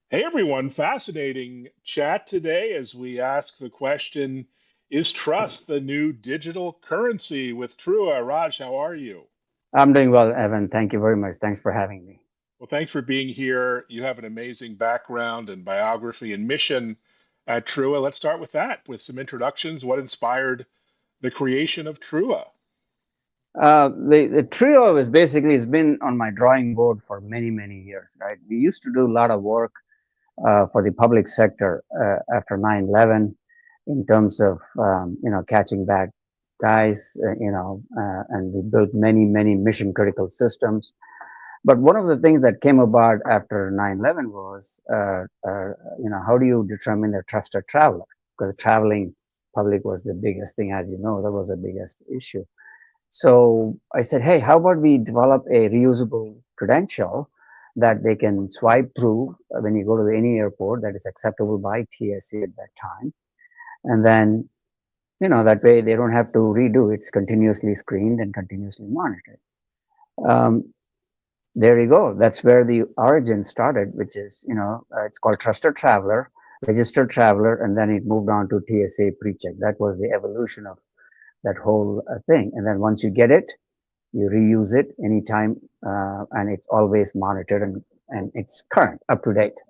Hey everyone, fascinating chat today as we ask the question, is trust the new digital currency with Trua? Raj, how are you? I'm doing well, Evan. Thank you very much. Thanks for having me. Well, thanks for being here. You have an amazing background and biography and mission at Trua. Let's start with that, with some introductions. What inspired the creation of Trua? The trio is basically has been on my drawing board for many, many years, right? We used to do a lot of work for the public sector after 9/11 in terms of, catching back guys, and we built many, many mission critical systems. But one of the things that came about after 9/11 was, how do you determine a trusted traveler? Because traveling public was the biggest thing, as you know, that was the biggest issue. So I said, hey, how about we develop a reusable credential that they can swipe through when you go to any airport that is acceptable by TSA at that time. And then, that way they don't have to redo. It's continuously screened and continuously monitored. Um, there you go. That's where the origin started, which is, it's called Trusted Traveler, Registered Traveler, and then it moved on to TSA PreCheck. That was the evolution of that whole thing. And then once you get it, you reuse it anytime, and it's always monitored and it's current, up to date.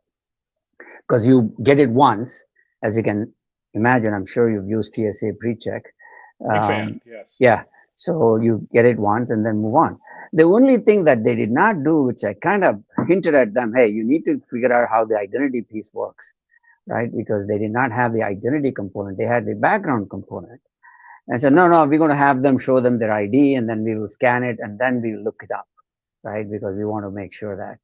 Because you get it once, as you can imagine, I'm sure you've used TSA PreCheck. Big fan, Um, yes. yeah, so you get it once and then move on. The only thing that they did not do, which I kind of hinted at them, hey, you need to figure out how the identity piece works, right? Because they did not have the identity component, they had the background component. And said, no, we're going to have them show them their ID and then we will scan it and then we'll look it up, right? Because we want to make sure that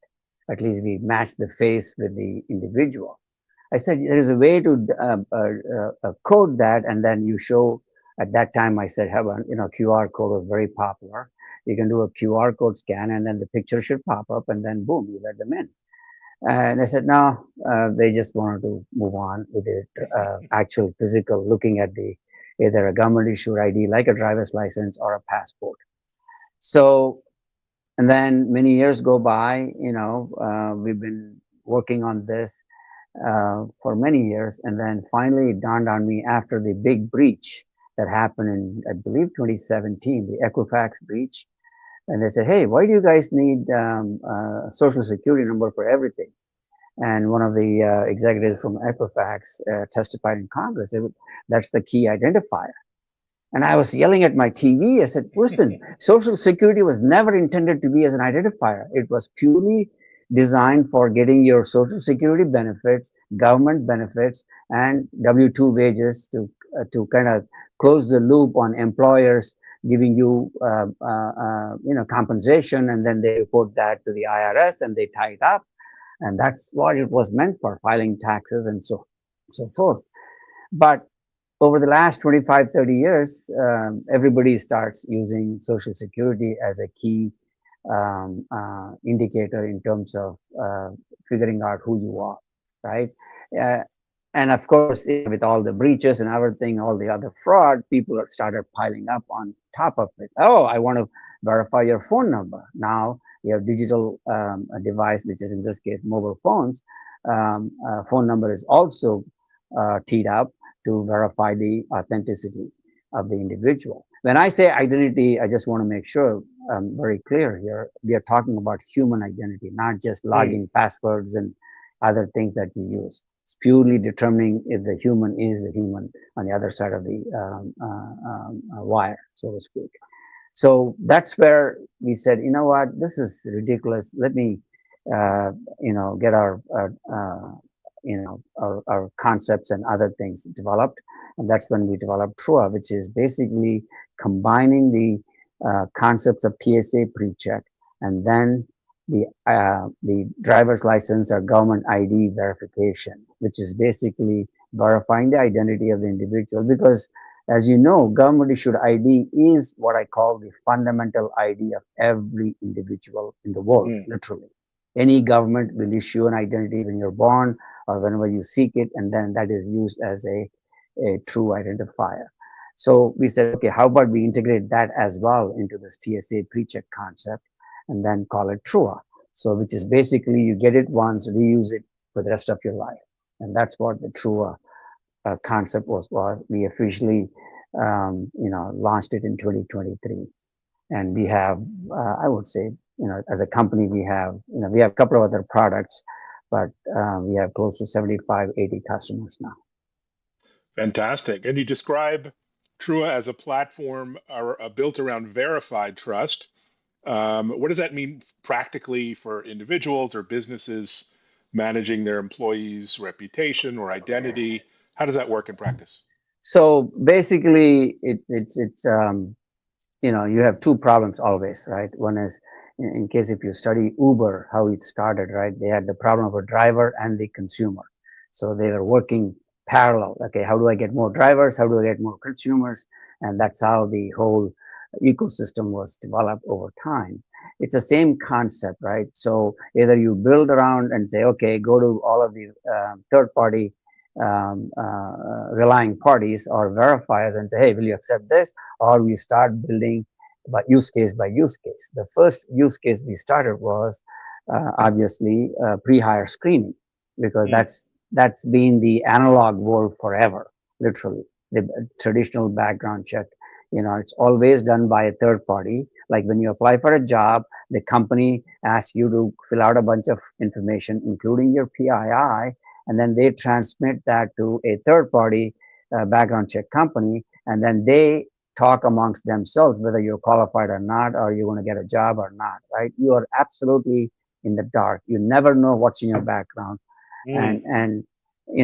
at least we match the face with the individual. I said, there is a way to code that and then you show, at that time I said, heaven, QR code was very popular. You can do a QR code scan and then the picture should pop up and then boom, you let them in. And I said, no, they just wanted to move on with it, actual physical, looking at the either a government issued ID like a driver's license or a passport. So, and then many years go by, we've been working on this for many years. And then finally it dawned on me after the big breach that happened in, I believe, 2017, the Equifax breach. And they said, hey, why do you guys need a social security number for everything? And one of the executives from Equifax testified in Congress. That's the key identifier. And I was yelling at my TV. I said, listen, Social Security was never intended to be as an identifier. It was purely designed for getting your Social Security benefits, government benefits, and W-2 wages to kind of close the loop on employers giving you, compensation, and then they report that to the IRS and they tie it up. And that's what it was meant for, filing taxes and so forth. But over the last 25, 30 years, everybody starts using Social Security as a key indicator in terms of figuring out who you are, right? Uh, and of course, with all the breaches and everything, all the other fraud, people have started piling up on top of it. Oh, I want to verify your phone number. Now you have digital a device, which is in this case mobile phones. Phone number is also teed up to verify the authenticity of the individual. When I say identity, I just want to make sure I'm very clear here. We are talking about human identity, not just Mm. login passwords and other things that you use. It's purely determining if the human is the human on the other side of the wire, so to speak. So that's where we said, you know what, this is ridiculous. Let me, get our concepts and other things developed. And that's when we developed Trua, which is basically combining the concepts of TSA pre-check and then the driver's license or government ID verification, which is basically verifying the identity of the individual. Because, as you know, government issued ID is what I call the fundamental ID of every individual in the world, Mm. literally. Any government will issue an identity when you're born or whenever you seek it, and then that is used as a true identifier. So we said, okay, how about we integrate that as well into this TSA pre-check concept and then call it Trua. So which is basically you get it once, reuse it for the rest of your life. And that's what the Trua concept was. We officially, launched it in 2023. And we have, I would say, as a company, we have a couple of other products, but we have close to 75, 80 customers now. Fantastic. And you describe Trua as a platform built around verified trust. What does that mean practically for individuals or businesses managing their employees' reputation or identity? How does that work in practice? So basically, it's you have two problems always, right? One is in case if you study Uber, how it started, right? They had the problem of a driver and the consumer. So they were working parallel. Okay, how do I get more drivers? How do I get more consumers? And that's how the whole ecosystem was developed over time. It's the same concept, right? So either you build around and say, okay, go to all of the third party relying parties or verifiers and say, hey, will you accept this? Or we start building by use case. The first use case we started was obviously pre-hire screening, because Mm. that's been the analog world forever, literally. The traditional background check, it's always done by a third party. Like when you apply for a job, the company asks you to fill out a bunch of information, including your PII, and then they transmit that to a third party background check company, and then they talk amongst themselves whether you're qualified or not, or you're going to get a job or not, right? You are absolutely in the dark. You never know what's in your background. Mm. And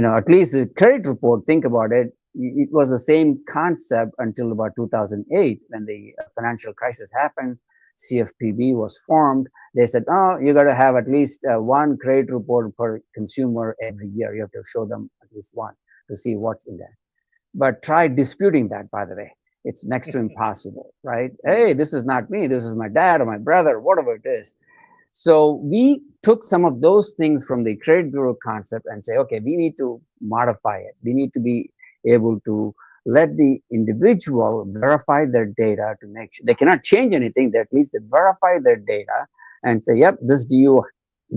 at least the credit report, think about it, it was the same concept until about 2008 when the financial crisis happened. CFPB was formed. They said, oh, you got to have at least one credit report per consumer every year. You have to show them at least one to see what's in there. But try disputing that, by the way. It's next to impossible, right? Hey, this is not me. This is my dad or my brother, whatever it is. So we took some of those things from the credit bureau concept and say, okay, we need to modify it. We need to be able to let the individual verify their data to make sure they cannot change anything. They at least they verify their data and say, yep, this DU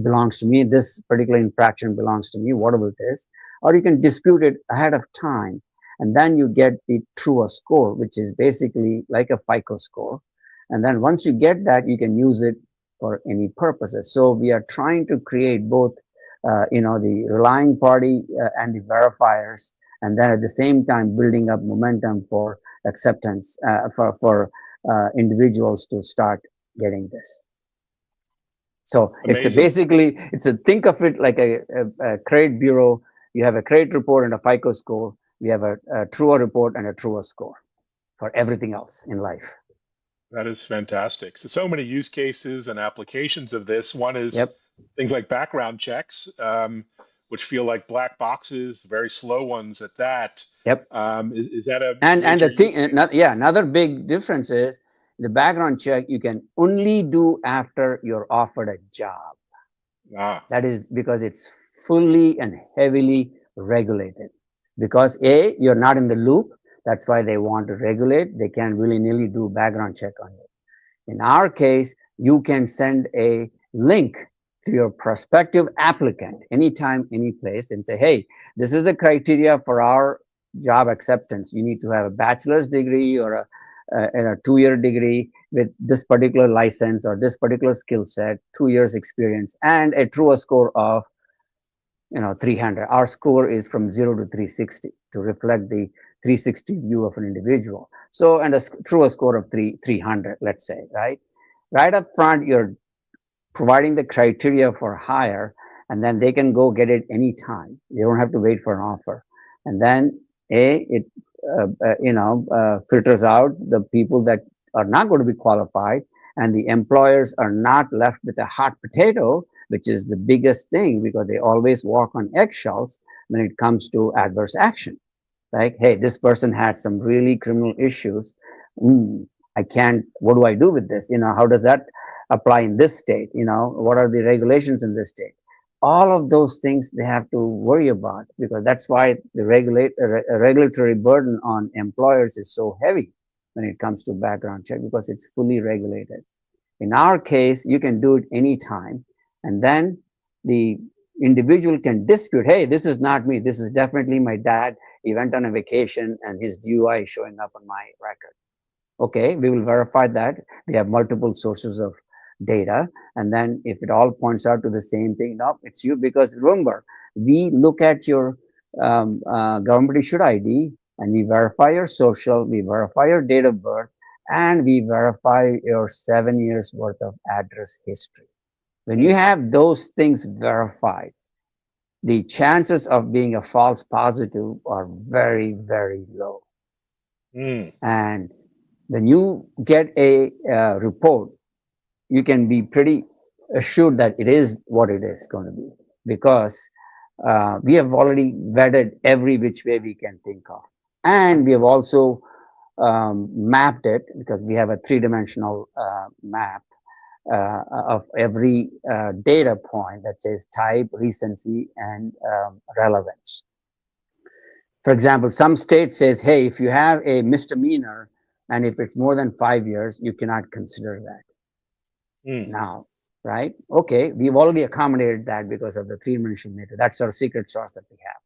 belongs to me. This particular infraction belongs to me, whatever it is. Or you can dispute it ahead of time. And then you get the Trua score, which is basically like a FICO score. And then once you get that, you can use it for any purposes. So we are trying to create both, the relying party and the verifiers, and then at the same time building up momentum for acceptance for individuals to start getting this. So Amazing. it's a think of it like a credit bureau. You have a credit report and a FICO score. We have a Trua report and a Trua score for everything else in life. That is fantastic. So many use cases and applications of this. One is Yep. things like background checks, which feel like black boxes, very slow ones at that. Yep. Is that a And major the use thing, case? yeah, another big difference is the background check you can only do after you're offered a job. Ah, That is because it's fully and heavily regulated. Because A, you're not in the loop. That's why they want to regulate. They can't willy nilly do background check on you. In our case, you can send a link to your prospective applicant anytime, any place, and say, hey, this is the criteria for our job acceptance. You need to have a bachelor's degree or a 2-year degree with this particular license or this particular skill set, 2 years experience, and a Trua score of 300. Our score is from 0 to 360 to reflect the 360 view of an individual. So, and a Trua score of 300, let's say, right? Right up front, you're providing the criteria for hire, and then they can go get it anytime. You don't have to wait for an offer. And then it filters out the people that are not going to be qualified, and the employers are not left with a hot potato, which is the biggest thing because they always walk on eggshells when it comes to adverse action. Like, hey, this person had some really criminal issues. I can't, what do I do with this? How does that apply in this state? What are the regulations in this state? All of those things they have to worry about, because that's why the regulatory burden on employers is so heavy when it comes to background check, because it's fully regulated. In our case, you can do it anytime. And then the individual can dispute, hey, this is not me. This is definitely my dad. He went on a vacation and his DUI is showing up on my record. Okay, we will verify that. We have multiple sources of data. And then if it all points out to the same thing, no, it's you. Because remember, we look at your government issued ID and we verify your social, we verify your date of birth, and we verify your 7 years worth of address history. When you Mm. have those things verified, the chances of being a false positive are very, very low. Mm. And when you get a report, you can be pretty assured that it is what it is going to be, because we have already vetted every which way we can think of. And we have also mapped it, because we have a three-dimensional map of every data point that says type, recency, and relevance. For example, some state says, hey, if you have a misdemeanor and if it's more than 5 years, you cannot consider that Mm. now, right? Okay, we've already accommodated that because of the three-dimensional method. That's our secret sauce that we have.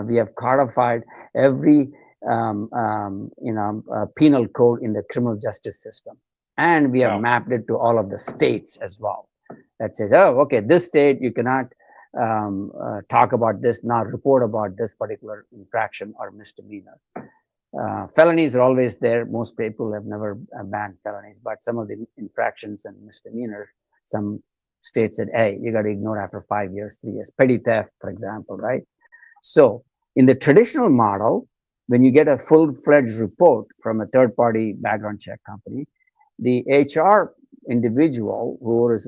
We have codified every penal code in the criminal justice system, and we have Wow. mapped it to all of the states as well. That says, oh, okay, this state you cannot talk about this, not report about this particular infraction or misdemeanor. Felonies are always there. Most people have never banned felonies, but some of the infractions and misdemeanors, some states said, hey, you got to ignore after 5 years, 3 years. Petty theft, for example, right? So in the traditional model, when you get a full-fledged report from a third-party background check company, the HR individual who is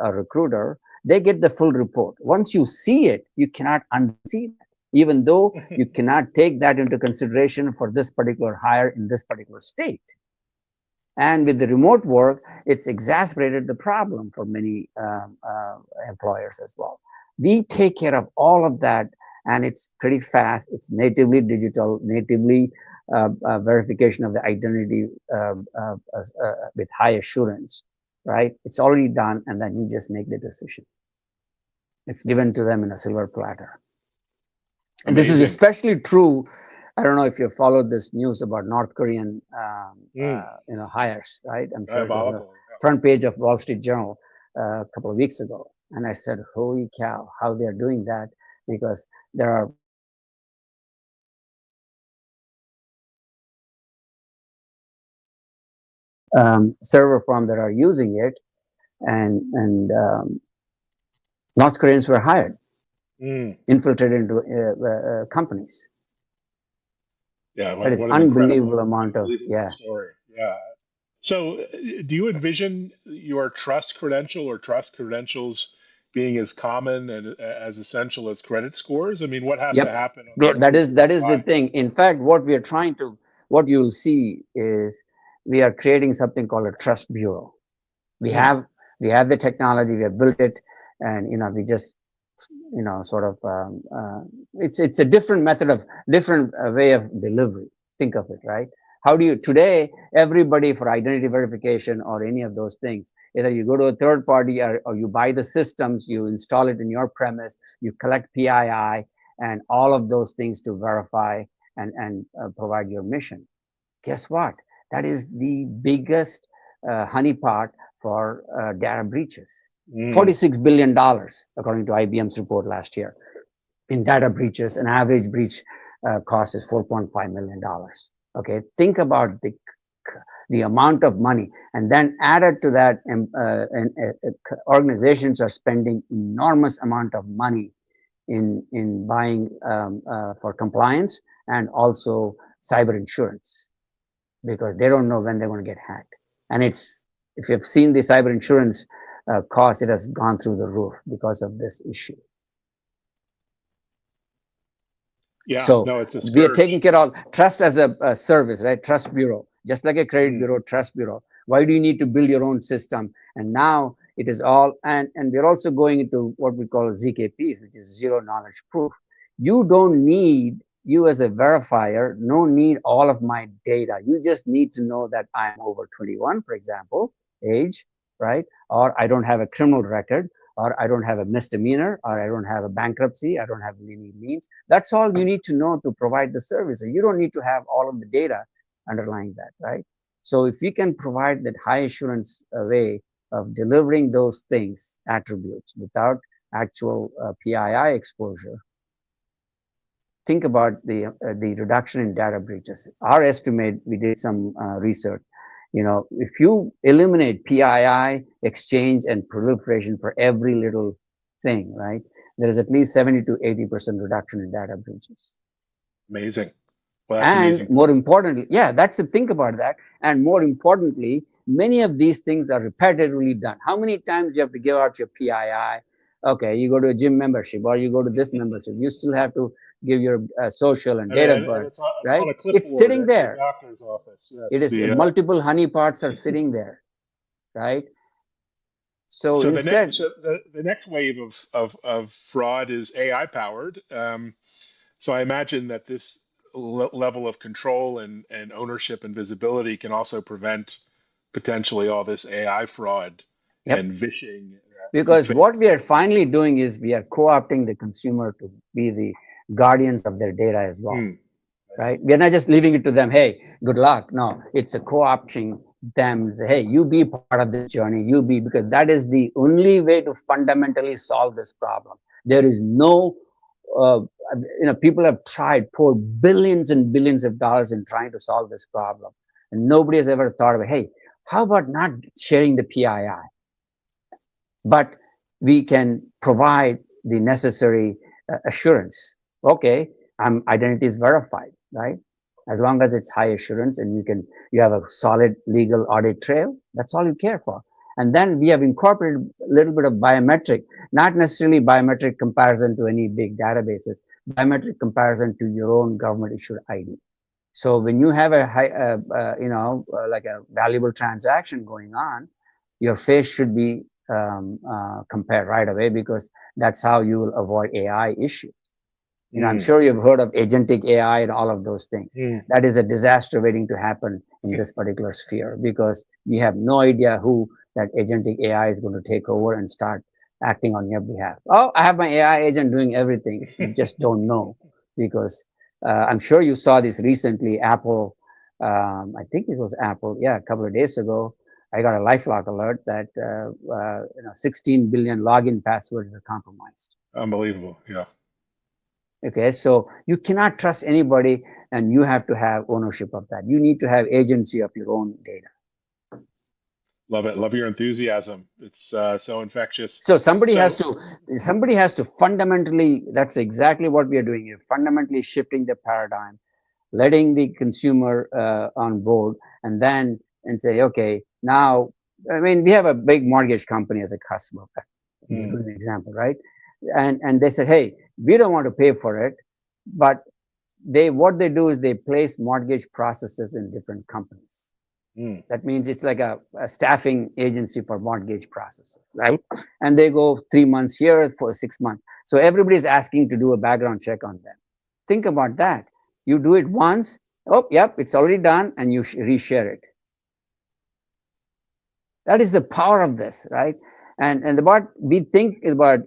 a recruiter, they get the full report. Once you see it, you cannot unsee that, even though you cannot take that into consideration for this particular hire in this particular state. And with the remote work, it's exacerbated the problem for many employers as well. We take care of all of that, and it's pretty fast. It's natively digital, natively verification of the identity with high assurance, right? It's already done, and then you just make the decision. It's given to them in a silver platter. And this is Amazing. especially true. I don't know if you followed this news about North Korean, Mm. hires, right? I'm sure it was on the Diabolical. front page of Wall Street Journal a couple of weeks ago. And I said, holy cow, how they're doing that, because there are server farm that are using it, and North Koreans were hired, Mm. infiltrated into companies. Yeah. That is What an unbelievable incredible, amount of, unbelievable yeah. story. Yeah. So, do you envision your trust credential or trust credentials being as common and as essential as credit scores? I mean, what has to Yep. happen on the Yeah, that is the regulatory thing. In fact, what we are trying to, what you'll see is we are creating something called a trust bureau. We side? have we have the technology, we have built it, and we just sort of it's a different method of different way of delivery. Think of it, right? How do you today, everybody, for identity verification or any of those things, either you go to a third party, or you buy the systems, you install it in your premise, you collect PII and all of those things to verify and provide your mission. Guess what? That is the biggest honeypot for data breaches. Mm. $46 billion, according to IBM's report last year, in data breaches. An average breach cost is $4.5 million. Okay, think about the amount of money, and then added to that, organizations are spending enormous amount of money in buying for compliance and also cyber insurance, because they don't know when they're going to get hacked. And it's, if you've seen the cyber insurance cost, it has gone through the roof because of this issue. Yeah. So No, it's a we are taking scourge. care of trust as a service, right? Trust bureau, just like a credit Mm. bureau, trust bureau. Why do you need to build your own system? And now it is all, and we're also going into what we call ZKPs, which is zero knowledge proof. You don't need, you as a verifier, no need all of my data. You just need to know that I'm over 21, for example, age, right? Or I don't have a criminal record, or I don't have a misdemeanor, or I don't have a bankruptcy, I don't have any liens. That's all you need to know to provide the service. You don't need to have all of the data underlying that, right? So if we can provide that high assurance way of delivering those things, attributes, without actual PII exposure, think about the reduction in data breaches. Our estimate, we did some research. If you eliminate PII, exchange, and proliferation for every little thing, right, there is at least 70 to 80% reduction in data breaches. Amazing. Well, that's And amazing. more importantly, yeah, that's it. Think about that. And more importantly, many of these things are repetitively done. How many times you have to give out your PII? Okay, you go to a gym membership or you go to this membership, you still have to give your social and I mean, date of and birth, it's on right? a It's clipboard sitting at your there. doctor's office. It Yes. is multiple honeypots are sitting there, right? So So the instead, next the next wave of fraud is AI powered. So I imagine that this level of control and ownership and visibility can also prevent potentially all this AI fraud yep. and vishing deep Because what we fakes. are finally doing is we are co-opting the consumer to be the guardians of their data as well, Hmm. right? We're not just leaving it to them. Hey, good luck. No, it's a co-opting them. Hey, you be part of this journey. You be, because that is the only way to fundamentally solve this problem. There is no, uh, people have tried, poured billions and billions of dollars in trying to solve this problem, and nobody has ever thought of, hey, how about not sharing the PII? But we can provide the necessary assurance. Okay, identity is verified, right? As long as it's high assurance and you have a solid legal audit trail, that's all you care for. And then we have incorporated a little bit of biometric, not necessarily biometric comparison to any big databases, biometric comparison to your own government issued ID. So when you have a high, like a valuable transaction going on, your face should be compared right away, because that's how you will avoid AI issues. I'm Mm. sure you've heard of agentic AI and all of those things. Mm. That is a disaster waiting to happen in this particular sphere, because you have no idea who that agentic AI is going to take over and start acting on your behalf. Oh, I have my AI agent doing everything. You just don't know, because I'm sure you saw this recently. Apple, I think it was Apple, yeah, a couple of days ago, I got a LifeLock alert that 16 billion login passwords were compromised. Unbelievable. Yeah. Okay, so you cannot trust anybody, and you have to have ownership of that. You need to have agency of your own data. Love it. Love your enthusiasm. It's so infectious. So somebody has So, to fundamentally. That's exactly what we are doing here. Fundamentally shifting the paradigm, letting the consumer on board, and then and say, okay, now, I mean, we have a big mortgage company as a customer. This is a mm, good example, right? And they said, hey, we don't want to pay for it, but what they do is they place mortgage processes in different companies. mm. That means it's like a staffing agency for mortgage processes, right? And they go 3 months here for 6 months. So everybody's asking to do a background check on them. Think about that. You do it once. Oh, yep, it's already done, and you reshare it. That is the power of this, right? And about, we think about,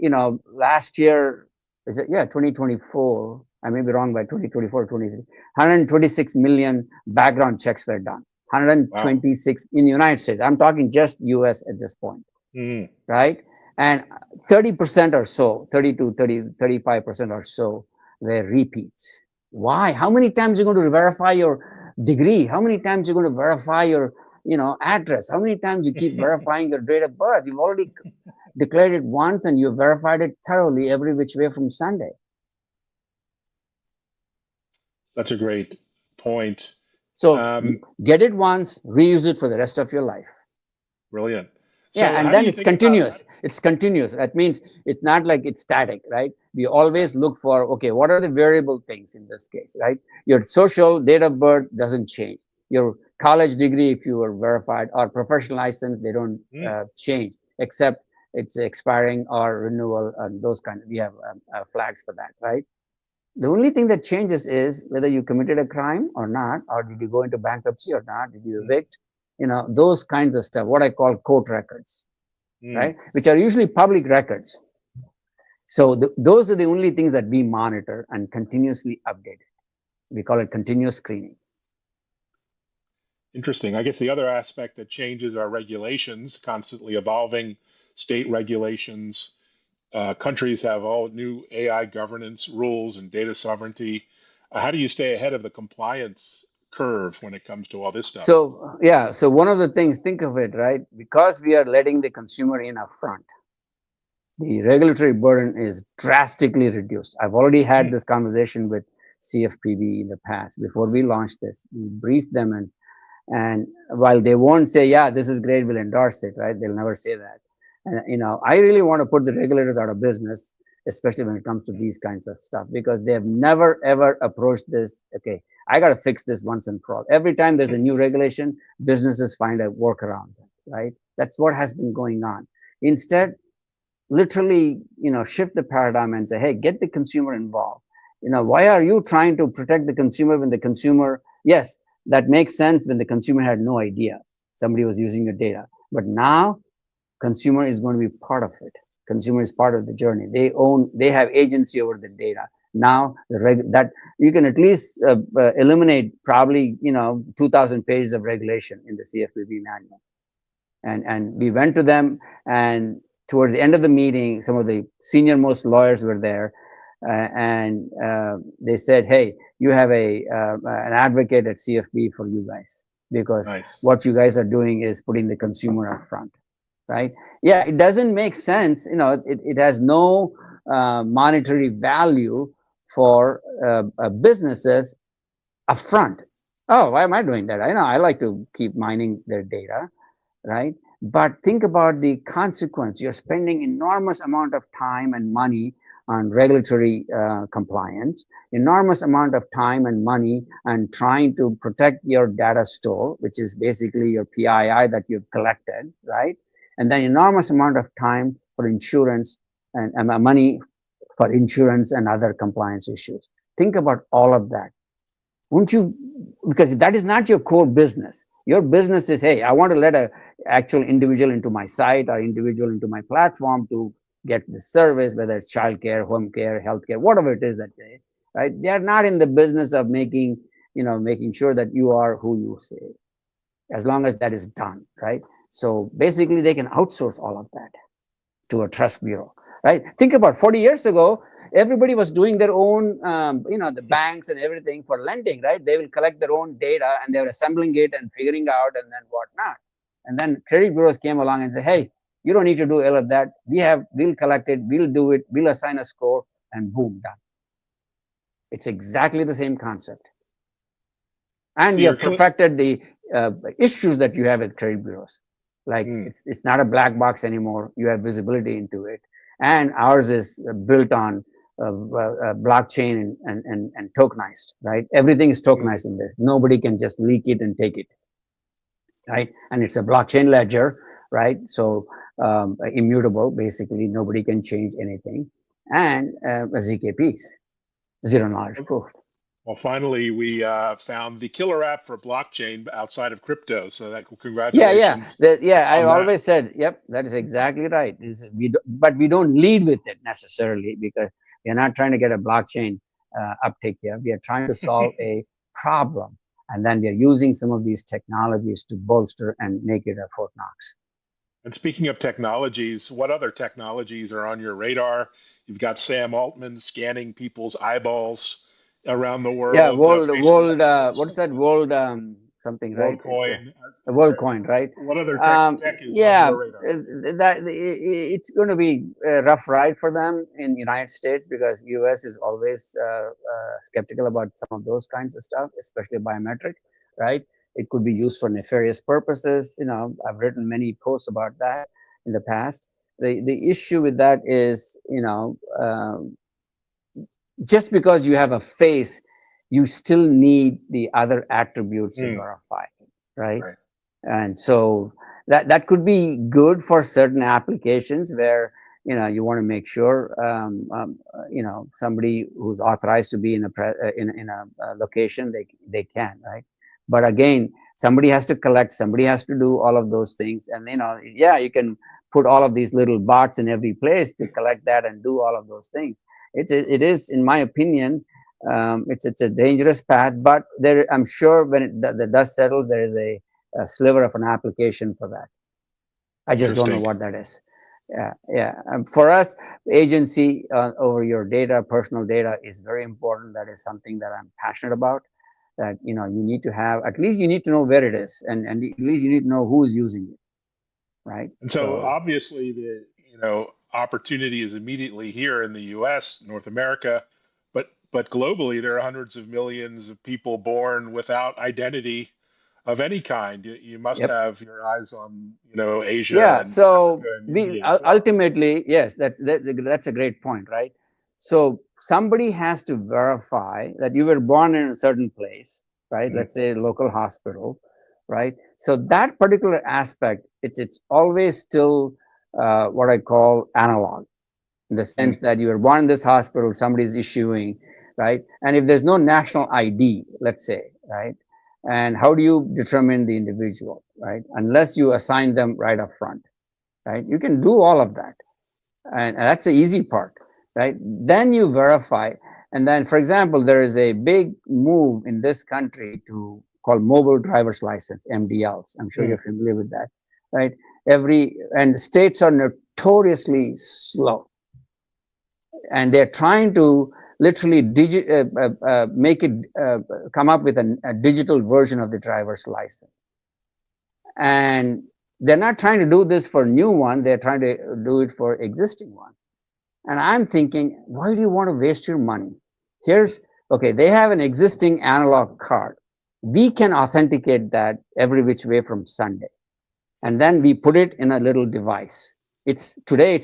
last year, is it, yeah, 2024, I may be wrong, by 2024, 23, 126 million background checks were done. Wow. 126 in the United States. I'm talking just US at this point, Mm. right? And 30% or so, 30 to 30, 35% or so were repeats. Why? How many times are you going to verify your degree? How many times are you going to verify your, address? How many times you keep verifying your date of birth? You've already declared it once, and you verified it thoroughly every which way from Sunday. Such a great point. So Um, get it once, reuse it for the rest of your life. Brilliant. Yeah, So, and how do then you it's think about? continuous. It's continuous. That means it's not like it's static, right? We always look for, okay, what are the variable things in this case, right? Your social date of birth doesn't change. Your college degree, if you were verified, or professional license, they don't Mm. change, except it's expiring or renewal, and those kind of, we have flags for that, right? The only thing that changes is whether you committed a crime or not, or did you go into bankruptcy or not, did you Mm. evict, those kinds of stuff, what I call court records. Mm. right? Which are usually public records. So those are the only things that we monitor and continuously update. We call it continuous screening. Interesting. I guess the other aspect that changes are regulations, constantly evolving state regulations. Countries have all new AI governance rules and data sovereignty. How do you stay ahead of the compliance curve when it comes to all this stuff? So yeah, so one of the things, think of it, right? Because we are letting the consumer in upfront, the regulatory burden is drastically reduced. I've already had Hmm. this conversation with CFPB in the past. Before we launched this, we briefed them, and while they won't say, yeah, this is great, we'll endorse it, right? They'll never say that. And, I really want to put the regulators out of business, especially when it comes to these kinds of stuff, because they have never, ever approached this. Okay, I got to fix this once and for all. Every time there's a new regulation, businesses find a workaround, right? That's what has been going on. Instead, literally, shift the paradigm and say, hey, get the consumer involved. Why are you trying to protect the consumer when the consumer, yes, that makes sense when the consumer had no idea somebody was using your data. But now consumer is going to be part of it. Consumer is part of the journey. They have agency over the data. Now that you can at least eliminate probably 2,000 pages of regulation in the CFPB manual. And we went to them, and towards the end of the meeting, some of the senior most lawyers were there, and they said, hey, you have an advocate at CFB for you guys, because Nice. what you guys are doing is putting the consumer up front, right? Yeah, it doesn't make sense. It has no monetary value for businesses upfront. Oh, why am I doing that? I know I like to keep mining their data, right? But think about the consequence. You're spending enormous amount of time and money on regulatory compliance, enormous amount of time and money and trying to protect your data store, which is basically your PII that you've collected, right? And then enormous amount of time for insurance and money for insurance and other compliance issues. Think about all of that. Won't you? Because that is not your core business. Your business is, hey, I want to let a actual individual into my site or individual into my platform to get the service, whether it's childcare, home care, healthcare, whatever it is that they, right? They are not in the business of making sure that you are who you say, as long as that is done, right? So basically, they can outsource all of that to a trust bureau, right? Think about 40 years ago, everybody was doing their own, the banks and everything for lending, right? They will collect their own data and they were assembling it and figuring out and then whatnot. And then credit bureaus came along and said, hey, you don't need to do all of that. We'll collect it, we'll do it, we'll assign a score, and boom, done. It's exactly the same concept. And So we you're have perfected the issues that you have at credit bureaus. Like mm, it's not a black box anymore. You have visibility into it, and ours is built on blockchain and tokenized. Right, everything is mm. tokenized in this. Nobody can just leak it and take it. Right, and it's a blockchain ledger. Right, so immutable. Basically, nobody can change anything, and ZKPs, zero knowledge proof. Well, finally, we found the killer app for blockchain outside of crypto. So that Yeah, yeah, congratulations I on that. always said, yep, that is exactly right. But we don't lead with it necessarily, because we are not trying to get a blockchain uptake here. We are trying to solve a problem, and then we are using some of these technologies to bolster and make it a Fort Knox. And speaking of technologies, what other technologies are on your radar? You've got Sam Altman scanning people's eyeballs around the Yeah, world, facial world. recognition, What's that? World something, right? It's WorldCoin. a world coin, right? What other tech is on Yeah, your radar? it's going to be a rough ride for them in United States, because US is always skeptical about some of those kinds of stuff, especially biometric, right? It could be used for nefarious purposes. I've written many posts about that in the past. The issue with that is, just because you have a face, you still need the other attributes to Mm, verify, right? right. And so that could be good for certain applications where you want to make sure somebody who's authorized to be in a location, they can, right? But again, somebody has to collect, somebody has to do all of those things, and yeah, you can put all of these little bots in every place to collect that and do all of those things. It is, in my opinion, it's a dangerous path. But there, I'm sure when the dust settles, there is a sliver of an application for that. I just don't know Interesting. what that is. Yeah, yeah. For us, agency over your data, personal data, is very important. That is something that I'm passionate about. That you need to have, at least you need to know where it is, and at least you need to know who's using it, right? And so So, obviously the opportunity is immediately here in the U.S., North America, but globally there are hundreds of millions of people born without identity of any kind. You must yep. have your eyes on Asia Yeah, and Africa so and we India as well. ultimately, yes, that's a great point, right? So somebody has to verify that you were born in a certain place, right? Mm, Let's say a local hospital, right? So that particular aspect, it's always still what I call analog, in the mm, sense that you were born in this hospital, somebody's issuing, right? And if there's no national ID, let's say, right? And how do you determine the individual, right? Unless you assign them right up front, right? You can do all of that, and that's the easy part, right? Then you verify, and then, for example, there is a big move in this country to called mobile driver's license (MDLs). I'm sure mm. you're familiar with that, right? And states are notoriously slow, and they're trying to literally make it come up with a digital version of the driver's license. And they're not trying to do this for new one, they're trying to do it for existing one. And I'm thinking, why do you want to waste your money? Here's Okay, they have an existing analog card. We can authenticate that every which way from Sunday, and then we put it in a little device. It's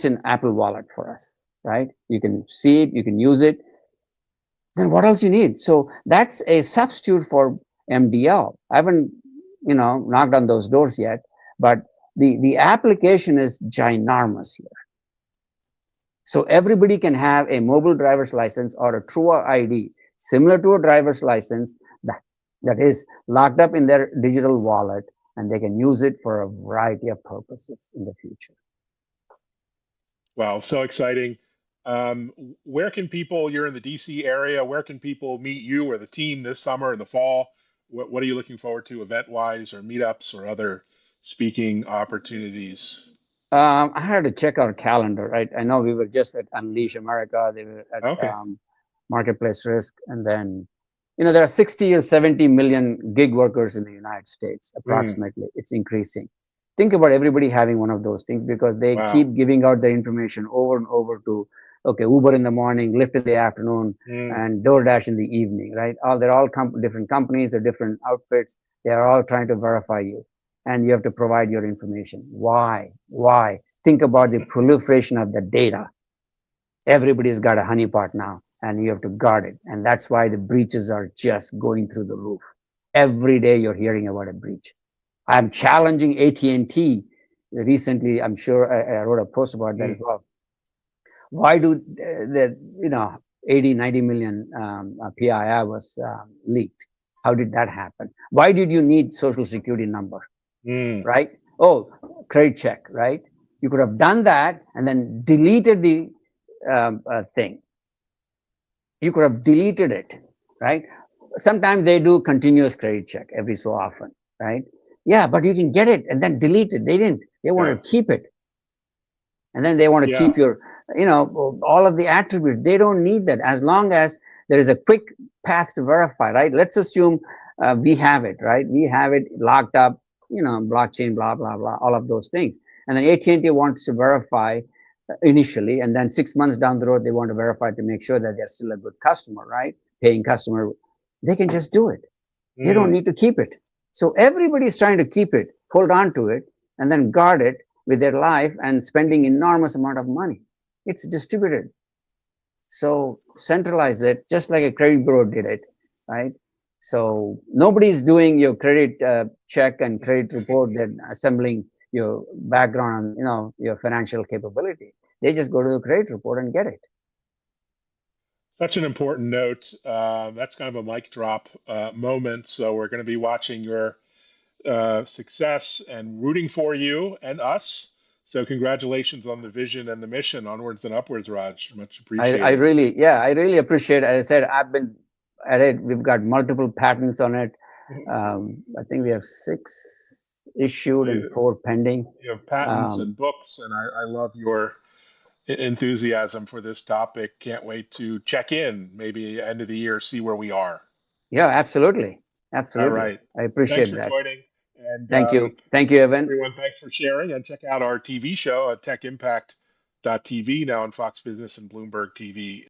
an Apple Wallet for us, right? You can see it, you can use it. Then what else you need? So that's a substitute for MDL. I haven't, knocked on those doors yet, but the application is ginormous here. So everybody can have a mobile driver's license or a Trua ID similar to a driver's license that is locked up in their digital wallet, and they can use it for a variety of purposes in the future. Wow, so exciting. Um, where can people, you're in the DC area, where can people meet you or the team this summer and the fall? What are you looking forward to event-wise or meetups or other speaking opportunities? I had to check our calendar, right? I know we were just at Unleash America, they were at Okay. Marketplace Risk, and then, there are 60 or 70 million gig workers in the United States, Mm, approximately. It's increasing. Think about everybody having one of those things, because they wow. keep giving out their information over and over to, okay, Uber in the morning, Lyft in the afternoon, Mm, and DoorDash in the evening, right? They're all different companies or different outfits. They are all trying to verify you, and you have to provide your information. Why? Why? Think about the proliferation of the data. Everybody's got a honeypot now, and you have to guard it. And that's why the breaches are just going through the roof. Every day you're hearing about a breach. I'm challenging AT&T. Recently, I'm sure I wrote a post about that mm, as well. Why do the 80, 90 million PII was leaked? How did that happen? Why did you need social security number? mm. Right? Oh, credit check, right? You could have done that and then deleted the thing. You could have deleted it, right? Sometimes they do continuous credit check every so often, right? Yeah, but you can get it and then delete it. They didn't. They Yeah. want to keep it, and then they want to Yeah. keep your, all of the attributes. They don't need that as long as there is a quick path to verify, right? Let's assume we have it, right? We have it locked up, blockchain, blah blah blah, all of those things, and then AT&T wants to verify initially, and then 6 months down the road they want to verify to make sure that they're still a good customer, right? Paying customer. They can just do it. They don't Mm. need to keep it. So everybody's trying to keep it, hold on to it, and then guard it with their life and spending enormous amount of money. It's distributed. So centralize it, just like a credit bureau did it, right? So nobody's doing your credit check and credit report, then assembling your background, your financial capability. They just go to the credit report and get it. Such an important note. That's kind of a mic drop moment. So we're going to be watching your success and rooting for you and us. So congratulations on the vision and the mission. Onwards and upwards, Raj. Much I appreciated. really, yeah, I really appreciate it. As I said, I've been at it. We've got multiple patents on it. I think we have 6 issued and You, 4 pending. you have patents Um, and books, and I love your enthusiasm for this topic. Can't wait to check in, maybe end of the year, see where we are. yeah, absolutely. All Absolutely. right. I Thanks appreciate for that. joining. And Thank you. Thank you, Evan. everyone, thanks for sharing. And check out our TV show at techimpact.tv, now on Fox Business and Bloomberg TV.